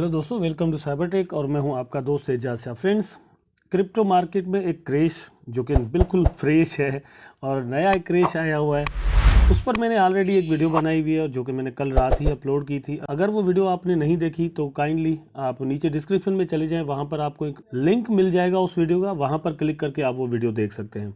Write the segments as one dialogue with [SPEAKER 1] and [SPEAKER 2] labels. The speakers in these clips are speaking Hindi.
[SPEAKER 1] हेलो दोस्तों, वेलकम टू साइबरटेक और मैं हूं आपका दोस्त Ejaz Shah. Friends, crypto market में एक क्रेश जो कि बिल्कुल फ्रेश है और नया एक क्रेश आया हुआ है, उस पर मैंने ऑलरेडी एक वीडियो बनाई हुई है जो कि मैंने कल रात ही अपलोड की थी। अगर वो वीडियो आपने नहीं देखी तो काइंडली आप नीचे डिस्क्रिप्शन में चले जाएं, वहां पर आपको एक लिंक मिल जाएगा उस वीडियो का, वहां पर क्लिक करके आप वो वीडियो देख सकते हैं।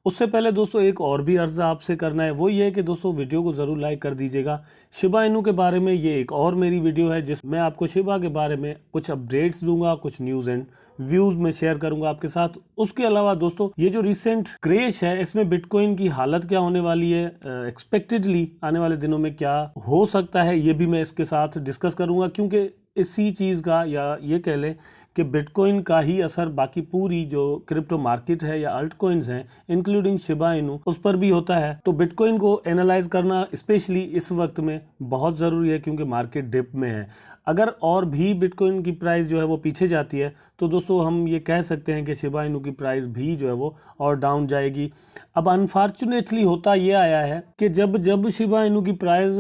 [SPEAKER 1] उससे पहले दोस्तों एक और भी अर्जा आपसे करना है, वो ये है कि दोस्तों वीडियो को ज़रूर लाइक कर दीजिएगा। शिबा इनू के बारे में ये एक और मेरी वीडियो है जिसमें आपको शिबा के बारे में कुछ अपडेट्स दूंगा, कुछ न्यूज़ एंड व्यूज़ में शेयर करूंगा आपके साथ। उसके अलावा दोस्तों ये जो रिसेंट क्रेश है, इसमें बिटकॉइन की हालत क्या होने वाली है, एक्सपेक्टेडली आने वाले दिनों में क्या हो सकता है, ये भी मैं इसके साथ डिस्कस करूंगा, क्योंकि इसी चीज़ का या ये कह लें कि बिटकॉइन का ही असर बाकी पूरी जो क्रिप्टो मार्केट है या अल्ट कॉइन्स हैं इंक्लूडिंग शिबा इनू उस पर भी होता है। तो बिटकॉइन को एनालाइज करना स्पेशली इस वक्त में बहुत ज़रूरी है क्योंकि मार्केट डिप में है। अगर और भी बिटकॉइन की प्राइस जो है वो पीछे जाती है तो दोस्तों हम ये कह सकते हैं कि शिबा इनू की प्राइस भी जो है वो और डाउन जाएगी। अब अनफॉर्चुनेटली होता ये आया है कि जब जब शिबा इनू की प्राइस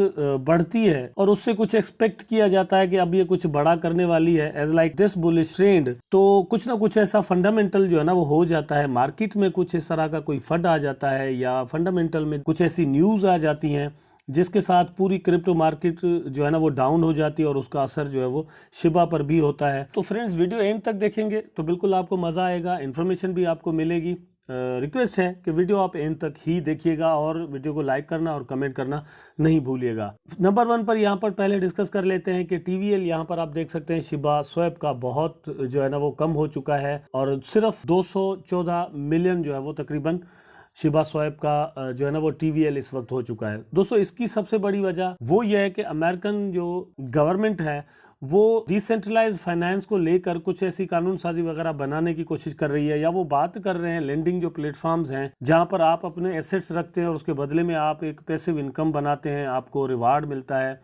[SPEAKER 1] बढ़ती है और उससे कुछ एक्सपेक्ट किया जाता है कि अब ये कुछ बड़ा करने वाली है as like this bullish trend, तो कुछ ना कुछ ऐसा फंडामेंटल जो है ना वो हो जाता है, मार्केट में कुछ इस तरह का कोई फंड आ जाता है या फंडामेंटल में कुछ ऐसी न्यूज़ आ जाती हैं जिसके साथ पूरी क्रिप्टो मार्केट जो है ना वो डाउन हो जाती है और उसका असर जो है वो शिबा पर भी होता है। तो फ्रेंड्स, वीडियो एंड तक देखेंगे तो बिल्कुल आपको मज़ा आएगा, इन्फॉर्मेशन भी आपको मिलेगी। रिक्वेस्ट है कि वीडियो आप एंड तक ही देखिएगा और वीडियो को लाइक करना और कमेंट करना नहीं भूलिएगा। नंबर 1 पर यहाँ पर पहले डिस्कस कर लेते हैं कि टीवीएल, यहाँ पर आप देख सकते हैं शिबा स्वैप का बहुत जो है ना वो कम हो चुका है और सिर्फ 214 मिलियन जो है वो तकरीबन शिबा स्वैप का जो है ना वो टीवीएल इस वक्त हो चुका है। दोस्तों इसकी सबसे बड़ी वजह वो ये है कि अमेरिकन जो गवर्नमेंट है वो डिसेंट्रलाइज फाइनेंस को लेकर कुछ ऐसी कानून साजी वगैरह बनाने की कोशिश कर रही है, या वो बात कर रहे हैं लेंडिंग जो प्लेटफॉर्म्स हैं जहां पर आप अपने एसेट्स रखते हैं और उसके बदले में आप एक पैसिव इनकम बनाते हैं, आपको रिवार्ड मिलता है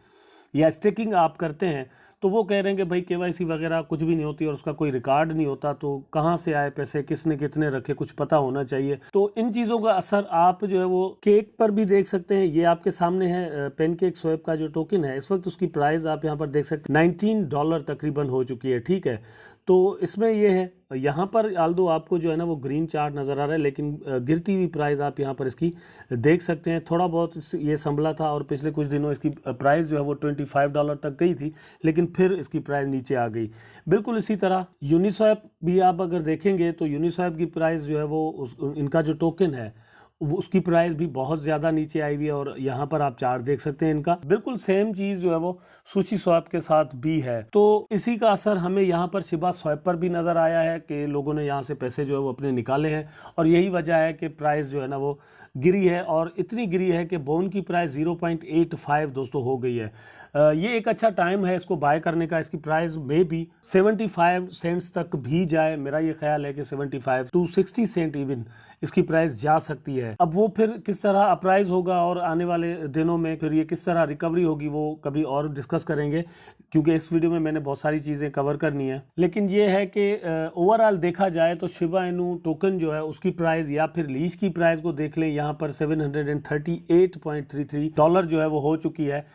[SPEAKER 1] या स्टेकिंग आप करते हैं। तो वो कह रहे हैं कि भाई केवाईसी वगैरह कुछ भी नहीं होती और उसका कोई रिकॉर्ड नहीं होता, तो कहाँ से आए पैसे, किसने कितने रखे, कुछ पता होना चाहिए। तो इन चीज़ों का असर आप जो है वो केक पर भी देख सकते हैं। ये आपके सामने है पेनकेक स्वैप का जो टोकन है, इस वक्त उसकी प्राइस आप यहाँ पर देख सकते हैं $19 तकरीबन हो चुकी है। ठीक है, तो इसमें ये है, यहाँ पर आल्दो आपको जो है ना वो ग्रीन चार्ट नज़र आ रहा है, लेकिन गिरती हुई प्राइस आप यहाँ पर इसकी देख सकते हैं। थोड़ा बहुत ये संभला था और पिछले कुछ दिनों इसकी प्राइस जो है वो $25 तक गई थी, लेकिन फिर इसकी प्राइस नीचे आ गई। बिल्कुल इसी तरह यूनिस्वैप भी आप अगर देखेंगे तो यूनिस्वैप की प्राइस जो है वो इनका जो टोकन है वो उसकी प्राइस भी बहुत ज़्यादा नीचे आई हुई है और यहाँ पर आप चार्ट देख सकते हैं इनका। बिल्कुल सेम चीज़ जो है वो सुशी स्वैप के साथ भी है। तो इसी का असर हमें यहाँ पर शिबा स्वैप पर भी नज़र आया है कि लोगों ने यहाँ से पैसे जो है वो अपने निकाले हैं और यही वजह है कि प्राइस जो है ना वो गिरी है और इतनी गिरी है कि बोन की प्राइस 0.85 दोस्तों हो गई है। ये एक अच्छा टाइम है इसको बाय करने का। इसकी प्राइस में भी 75 सेंट्स तक भी जाए, मेरा ये ख्याल है कि 75 to 60 सेंट इवन इसकी प्राइस जा सकती है। अब वो फिर किस तरह अप्राइज होगा और आने वाले दिनों में फिर ये किस तरह रिकवरी होगी वो कभी और डिस्कस करेंगे, क्योंकि इस वीडियो में मैंने बहुत सारी चीज़ें कवर करनी है। लेकिन ये है कि ओवरऑल देखा जाए तो शिबा इनू टोकन जो है उसकी प्राइस या फिर लीज की प्राइस को देख लें, यहाँ पर $738.33 जो है वो हो चुकी है।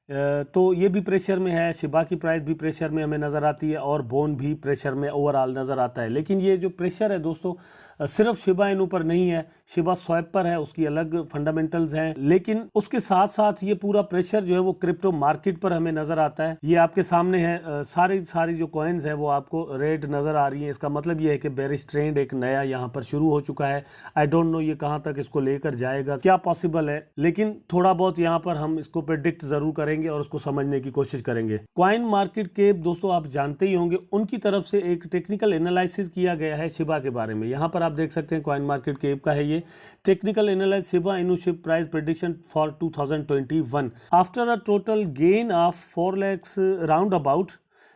[SPEAKER 1] तो ये भी प्रेशर में है, शिबा की प्राइस भी प्रेशर में हमें नज़र आती है और बोन भी प्रेशर में ओवरऑल नज़र आता है। लेकिन ये जो प्रेशर है दोस्तों सिर्फ शिबा इनू पर नहीं है, शिबा स्वैप पर है, उसकी अलग फंडामेंटल्स हैं, लेकिन उसके साथ साथ ये पूरा प्रेशर जो है वो क्रिप्टो मार्केट पर हमें नज़र आता है। ये आपके सामने है, सारी जो कॉइन्स है वो आपको रेड नज़र आ रही है। इसका मतलब ये है कि बेरिश ट्रेंड एक नया यहाँ पर शुरू हो चुका है। आई डोंट नो ये कहाँ तक इसको लेकर जाएगा, क्या पॉसिबल है, लेकिन थोड़ा बहुत यहाँ पर हम इसको प्रेडिक्ट जरूर करेंगे और उसको समझने की कोशिश करेंगे। कॉइन मार्केट कैप दोस्तों आप जानते ही होंगे, उनकी तरफ से एक टेक्निकल एनालिसिस किया गया है शिबा के बारे में। यहाँ पर आप देख सकते हैं कॉइन मार्केट कैप का है ये technical analysis, Shiba Inu ship price prediction for 2021 after a total gain of 4 lakhs round about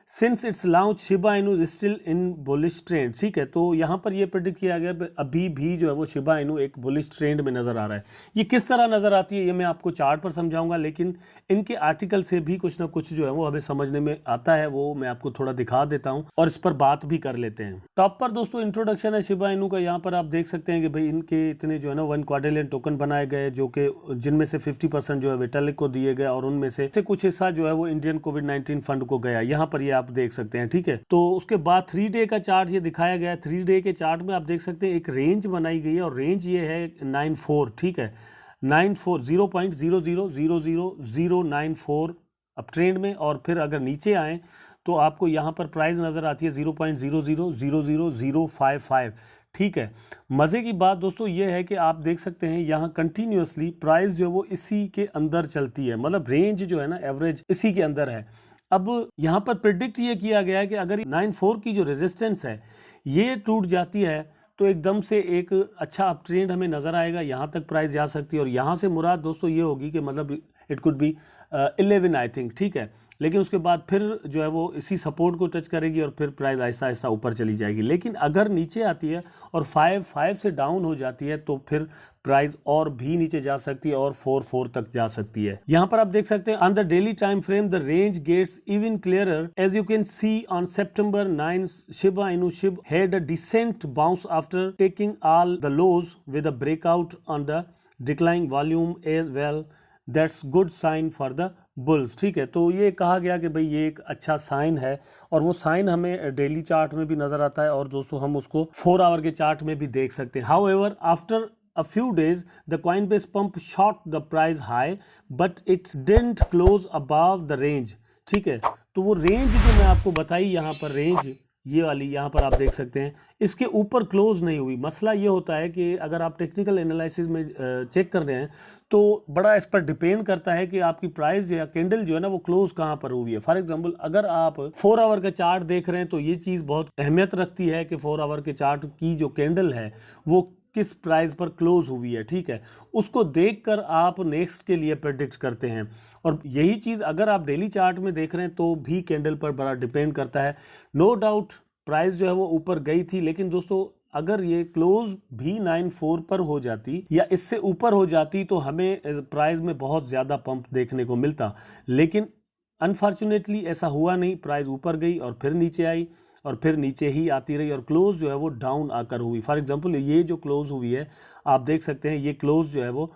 [SPEAKER 1] since it's launch Shiba Inu is still in bullish trend. ठीक है, तो यहाँ पर ये प्रेडिक्ट किया गया अभी भी जो है वो शिबा इनू एक बुलिश ट्रेंड में नजर आ रहा है। ये किस तरह नजर आती है ये मैं आपको चार्ट पर समझाऊंगा, लेकिन इनके आर्टिकल से भी कुछ ना कुछ जो है वो हमें समझने में आता है, वो मैं आपको थोड़ा दिखा देता हूँ और इस पर बात भी कर लेते हैं। टॉप पर दोस्तों इंट्रोडक्शन है शिबा इनू का। यहाँ पर आप देख सकते हैं कि भाई इनके इतने जो है ना 1 क्वाड्रिलियन टोकन बनाए गए, जो कि जिनमें से 50% जो है विटालिक को दिए गए और उनमें से कुछ हिस्सा जो है वो इंडियन कोविड-19 फंड को गया। यहाँ पर आप देख सकते हैं, ठीक है। तो उसके बाद 3 डे का चार्ट ये दिखाया गया है। 3 डे के चार्ट में आप देख सकते हैं एक रेंज बनाई गई है और रेंज ये है 94, ठीक है, 94 0.000094 अब ट्रेंड में। और फिर अगर नीचे आए तो आपको यहाँ पर प्राइस नज़र आती है 0.0000055, ठीक है। मज़े की बात दोस्तों ये है कि आप देख सकते हैं यहाँ कंटिन्यूसली प्राइस जो है वो इसी के अंदर चलती है, मतलब रेंज जो है ना एवरेज इसी के अंदर है। अब यहाँ पर प्रिडिक्ट ये किया गया है कि अगर 94 की जो रेजिस्टेंस है ये टूट जाती है तो एकदम से एक अच्छा अप ट्रेंड हमें नज़र आएगा, यहाँ तक प्राइस जा सकती है। और यहाँ से मुराद दोस्तों ये होगी कि मतलब it could be 11 I think, ठीक है। लेकिन उसके बाद फिर जो है वो इसी सपोर्ट को टच करेगी और फिर प्राइस आहिस्ता आहिस्ता ऊपर चली जाएगी। लेकिन अगर नीचे आती है और 5 से डाउन हो जाती है तो फिर प्राइस और भी नीचे जा सकती है और 4 तक जा सकती है। यहाँ पर आप देख सकते हैं on the daily time frame the range gets even clearer as you can see on September 9 Shiba Inu SHIB had a decent bounce after taking all the lows with a breakout on the declining volume as well. That's good sign for the bulls, ठीक है। तो ये कहा गया कि भाई ये एक अच्छा साइन है और वो साइन हमें डेली चार्ट में भी नज़र आता है और दोस्तों हम उसको 4 आवर के चार्ट में भी देख सकते हैं। However after a few days the Coinbase pump shot the price high but it didn't close above the range, ठीक है। तो वो रेंज जो मैं आपको बताई यहाँ पर रेंज ये वाली यहाँ पर आप देख सकते हैं इसके ऊपर क्लोज नहीं हुई। मसला ये होता है कि अगर आप टेक्निकल एनालिसिस में चेक कर रहे हैं तो बड़ा इस पर डिपेंड करता है कि आपकी प्राइस या कैंडल जो है ना वो क्लोज कहाँ पर हुई है। फॉर एग्जांपल अगर आप 4 आवर का चार्ट देख रहे हैं तो ये चीज़ बहुत अहमियत रखती है कि 4 आवर के चार्ट की जो कैंडल है वो किस प्राइस पर क्लोज हुई है, ठीक है। उसको देखकर आप नेक्स्ट के लिए प्रेडिक्ट करते हैं और यही चीज़ अगर आप डेली चार्ट में देख रहे हैं तो भी कैंडल पर बड़ा डिपेंड करता है। नो डाउट प्राइस जो है वो ऊपर गई थी, लेकिन दोस्तों अगर ये क्लोज भी 94 पर हो जाती या इससे ऊपर हो जाती तो हमें प्राइस में बहुत ज़्यादा पंप देखने को मिलता, लेकिन अनफॉर्चुनेटली ऐसा हुआ नहीं। प्राइस ऊपर गई और फिर नीचे आई और फिर नीचे ही आती रही और क्लोज जो है वो डाउन आकर हुई। फॉर एग्जांपल ये जो क्लोज हुई है आप देख सकते हैं ये क्लोज जो है वो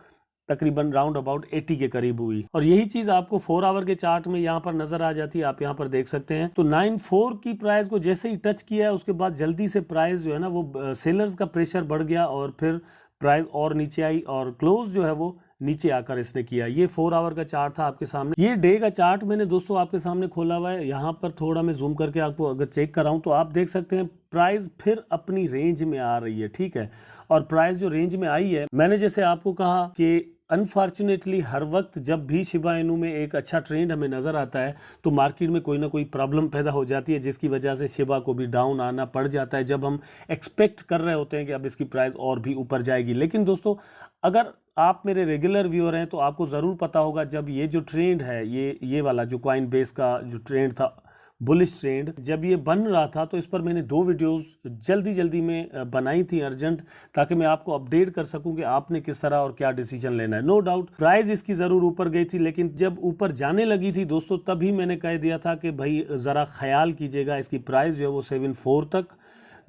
[SPEAKER 1] तकरीबन राउंड अबाउट 80 के करीब हुई और यही चीज़ आपको 4 आवर के चार्ट में यहाँ पर नज़र आ जाती है। आप यहाँ पर देख सकते हैं तो 94 की प्राइस को जैसे ही टच किया है उसके बाद जल्दी से प्राइस जो है ना वो सेलर्स का प्रेशर बढ़ गया और फिर प्राइस और नीचे आई और क्लोज जो है वो नीचे आकर इसने किया। ये 4 आवर का चार्ट था आपके सामने। ये डे का चार्ट मैंने दोस्तों आपके सामने खोला हुआ है। यहाँ पर थोड़ा मैं जूम करके आपको अगर चेक कराऊँ तो आप देख सकते हैं प्राइस फिर अपनी रेंज में आ रही है, ठीक है। और प्राइस जो रेंज में आई है मैंने जैसे आपको कहा कि अनफॉर्चुनेटली हर वक्त जब भी शिबा इनू में एक अच्छा ट्रेंड हमें नज़र आता है तो मार्केट में कोई ना कोई प्रॉब्लम पैदा हो जाती है जिसकी वजह से शिबा को भी डाउन आना पड़ जाता है जब हम एक्सपेक्ट कर रहे होते हैं कि अब इसकी प्राइस और भी ऊपर जाएगी। लेकिन दोस्तों अगर आप मेरे रेगुलर व्यूअर हैं तो आपको ज़रूर पता होगा जब ये जो ट्रेंड है ये वाला जो कॉइनबेस का जो ट्रेंड था बुलिश ट्रेंड जब ये बन रहा था तो इस पर मैंने 2 वीडियोस जल्दी में बनाई थी अर्जेंट, ताकि मैं आपको अपडेट कर सकूं कि आपने किस तरह और क्या डिसीजन लेना है। नो डाउट प्राइस इसकी ज़रूर ऊपर गई थी, लेकिन जब ऊपर जाने लगी थी दोस्तों तभी मैंने कह दिया था कि भाई ज़रा ख्याल कीजिएगा इसकी प्राइस जो है वो 74 तक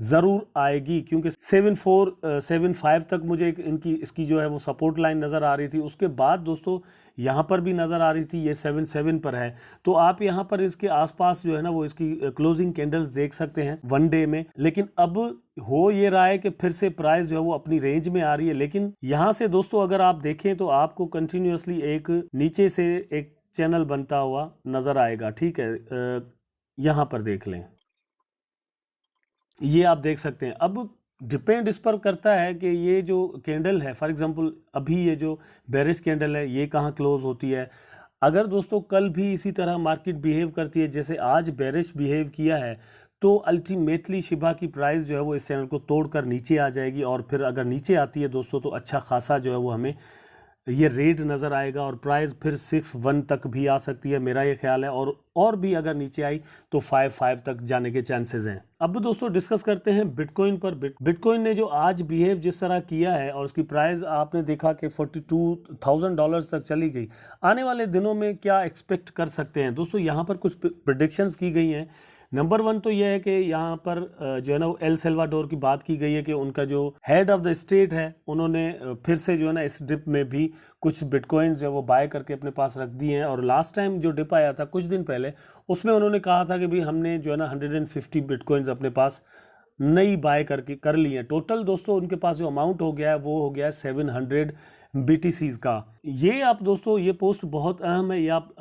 [SPEAKER 1] ज़रूर आएगी, क्योंकि 74-75 तक मुझे इसकी जो है वो सपोर्ट लाइन नज़र आ रही थी। उसके बाद दोस्तों यहाँ पर भी नज़र आ रही थी ये 77 पर है। तो आप यहाँ पर इसके आसपास जो है ना वो इसकी क्लोजिंग कैंडल्स देख सकते हैं 1 डे में। लेकिन अब हो ये रहा है कि फिर से प्राइस जो है वो अपनी रेंज में आ रही है, लेकिन यहाँ से दोस्तों अगर आप देखें तो आपको कंटिन्यूसली एक नीचे से एक चैनल बनता हुआ नज़र आएगा, ठीक है। यहाँ पर देख लें, ये आप देख सकते हैं। अब डिपेंड इस पर करता है कि ये जो कैंडल है फॉर एग्जांपल अभी ये जो बेरिश कैंडल है ये कहाँ क्लोज होती है। अगर दोस्तों कल भी इसी तरह मार्केट बिहेव करती है जैसे आज बेरिश बिहेव किया है तो अल्टीमेटली शिबा की प्राइस जो है वो इस चैनल को तोड़कर नीचे आ जाएगी और फिर अगर नीचे आती है दोस्तों तो अच्छा खासा जो है वो हमें ये रेट नज़र आएगा और प्राइस फिर 6-1 तक भी आ सकती है, मेरा ये ख्याल है। और भी अगर नीचे आई तो 5-5 तक जाने के चांसेस हैं। अब दोस्तों डिस्कस करते हैं बिटकॉइन पर। बिटकॉइन ने जो आज बिहेव जिस तरह किया है और उसकी प्राइस आपने देखा कि $42,000 तक चली गई। आने वाले दिनों में क्या एक्सपेक्ट कर सकते हैं दोस्तों, यहाँ पर कुछ प्रेडिक्शंस की गई हैं। नंबर 1 तो यह है कि यहाँ पर जो है ना वो एल सल्वाडोर की बात की गई है कि उनका जो हेड ऑफ द स्टेट है उन्होंने फिर से जो है ना इस डिप में भी कुछ बिटकॉइंस जो वो बाय करके अपने पास रख दिए हैं। और लास्ट टाइम जो डिप आया था कुछ दिन पहले, उसमें उन्होंने कहा था कि भाई हमने जो है ना 150 बिटकॉइंस अपने पास नई बाय करके कर ली है। टोटल दोस्तों उनके पास जो अमाउंट हो गया है वो हो गया है 700 BTCs का। ये आप दोस्तों ये पोस्ट बहुत अहम है, ये आप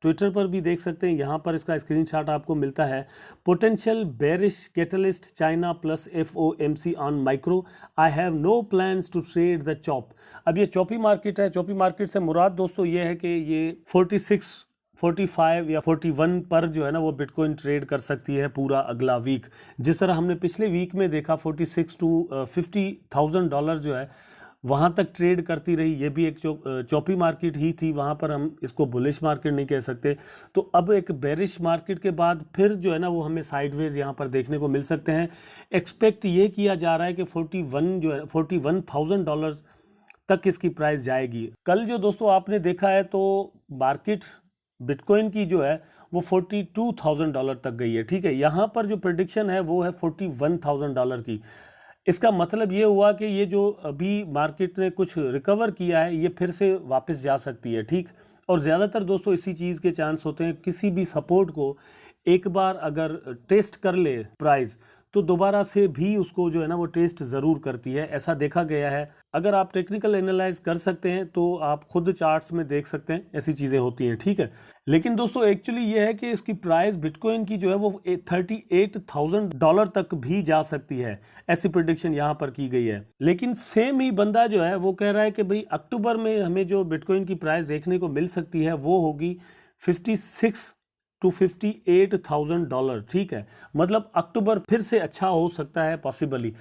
[SPEAKER 1] ट्विटर पर भी देख सकते हैं। यहाँ पर इसका स्क्रीनशॉट आपको मिलता है। Potential bearish catalyst China plus FOMC on micro, I have no plans to trade the chop. अब ये चॉपी मार्केट है। चॉपी मार्केट से मुराद दोस्तों ये है कि ये 46, 45 या 41 पर जो है ना वो बिटकॉइन ट्रेड कर सकती है पूरा अगला वीक। जिस तरह हमने पिछले वीक में देखा 46 to 50,000 डॉलर जो है वहाँ तक ट्रेड करती रही। ये भी एक चॉपी मार्केट ही थी, वहाँ पर हम इसको बुलिश मार्केट नहीं कह सकते। तो अब एक बेरिश मार्केट के बाद फिर जो है ना वो हमें साइडवेज यहाँ पर देखने को मिल सकते हैं। एक्सपेक्ट ये किया जा रहा है कि 41 जो है 41,000 डॉलर तक इसकी प्राइस जाएगी। कल जो दोस्तों आपने देखा है तो मार्केट बिटकॉइन की जो है वो 42,000 डॉलर तक गई है, ठीक है। यहाँ पर जो प्रेडिक्शन है वो है 41,000 डॉलर की। इसका मतलब ये हुआ कि ये जो अभी मार्केट ने कुछ रिकवर किया है ये फिर से वापस जा सकती है, ठीक। और ज़्यादातर दोस्तों इसी चीज़ के चांस होते हैं, किसी भी सपोर्ट को एक बार अगर टेस्ट कर ले प्राइस तो दोबारा से भी उसको जो है ना वो टेस्ट ज़रूर करती है, ऐसा देखा गया है। अगर आप टेक्निकल एनालाइज कर सकते हैं तो आप खुद चार्ट्स में देख सकते हैं, ऐसी चीज़ें होती हैं, ठीक है। लेकिन दोस्तों एक्चुअली ये है कि इसकी प्राइस बिटकॉइन की जो है वो 38,000 डॉलर तक भी जा सकती है, ऐसी प्रेडिक्शन यहाँ पर की गई है। लेकिन सेम ही बंदा जो है वो कह रहा है कि भाई अक्टूबर में हमें जो बिटकॉइन की प्राइस देखने को मिल सकती है वो होगी 56 to 58,000 डॉलर, ठीक है। मतलब अक्टूबर फिर से अच्छा हो सकता है पॉसिबली।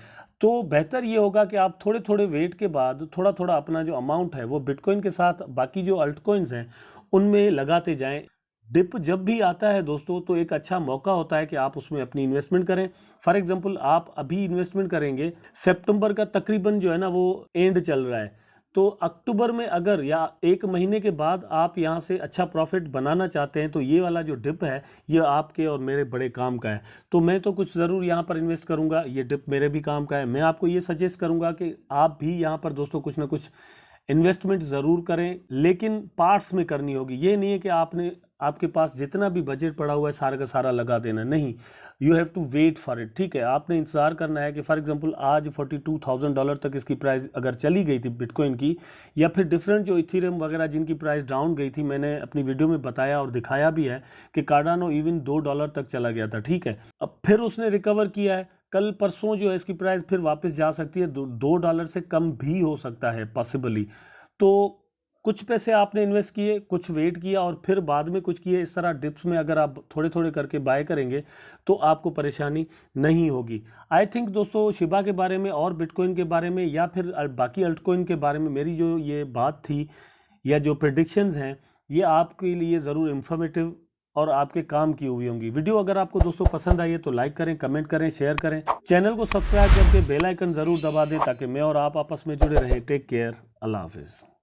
[SPEAKER 1] तो बेहतर ये होगा कि आप थोड़े थोड़े वेट के बाद थोड़ा थोड़ा अपना जो अमाउंट है वो बिटकॉइन के साथ बाकी जो अल्ट कॉइन्स हैं उनमें लगाते जाएं। डिप जब भी आता है दोस्तों तो एक अच्छा मौका होता है कि आप उसमें अपनी इन्वेस्टमेंट करें। फॉर एग्जांपल आप अभी इन्वेस्टमेंट करेंगे, सितंबर का तकरीबन जो है ना वो एंड चल रहा है, तो अक्टूबर में अगर या एक महीने के बाद आप यहाँ से अच्छा प्रॉफिट बनाना चाहते हैं तो ये वाला जो डिप है ये आपके और मेरे बड़े काम का है। तो मैं तो कुछ ज़रूर यहाँ पर इन्वेस्ट करूँगा, ये डिप मेरे भी काम का है। मैं आपको ये सजेस्ट करूँगा कि आप भी यहाँ पर दोस्तों कुछ ना कुछ इन्वेस्टमेंट ज़रूर करें, लेकिन पार्ट्स में करनी होगी। ये नहीं है कि आपके पास जितना भी बजट पड़ा हुआ है सारा का सारा लगा देना, नहीं। You have to wait for it, ठीक है। आपने इंतज़ार करना है कि फॉर एग्जांपल आज 42,000 डॉलर तक इसकी प्राइस अगर चली गई थी बिटकॉइन की, या फिर डिफरेंट जो इथेरियम वगैरह जिनकी प्राइस डाउन गई थी, मैंने अपनी वीडियो में बताया और दिखाया भी है कि कार्डानो इवन $2 तक चला गया था, ठीक है। अब फिर उसने रिकवर किया है, कल परसों जो है इसकी प्राइस फिर वापस जा सकती है, $2 से कम भी हो सकता है पॉसिबली। तो कुछ पैसे आपने इन्वेस्ट किए, कुछ वेट किया और फिर बाद में कुछ किए, इस तरह डिप्स में अगर आप थोड़े थोड़े करके बाय करेंगे तो आपको परेशानी नहीं होगी। आई थिंक दोस्तों शिबा के बारे में और बिटकॉइन के बारे में या फिर बाकी अल्टकॉइन के बारे में मेरी जो ये बात थी या जो प्रेडिक्शंस हैं ये आपके लिए ज़रूर इन्फॉर्मेटिव और आपके काम की हुई होंगी। वीडियो अगर आपको दोस्तों पसंद आई है तो लाइक करें, कमेंट करें, शेयर करें, चैनल को सब्सक्राइब करके बेल आइकन ज़रूर दबा दें ताकि मैं और आप आपस में जुड़े रहें। टेक केयर, अल्लाह हाफिज़।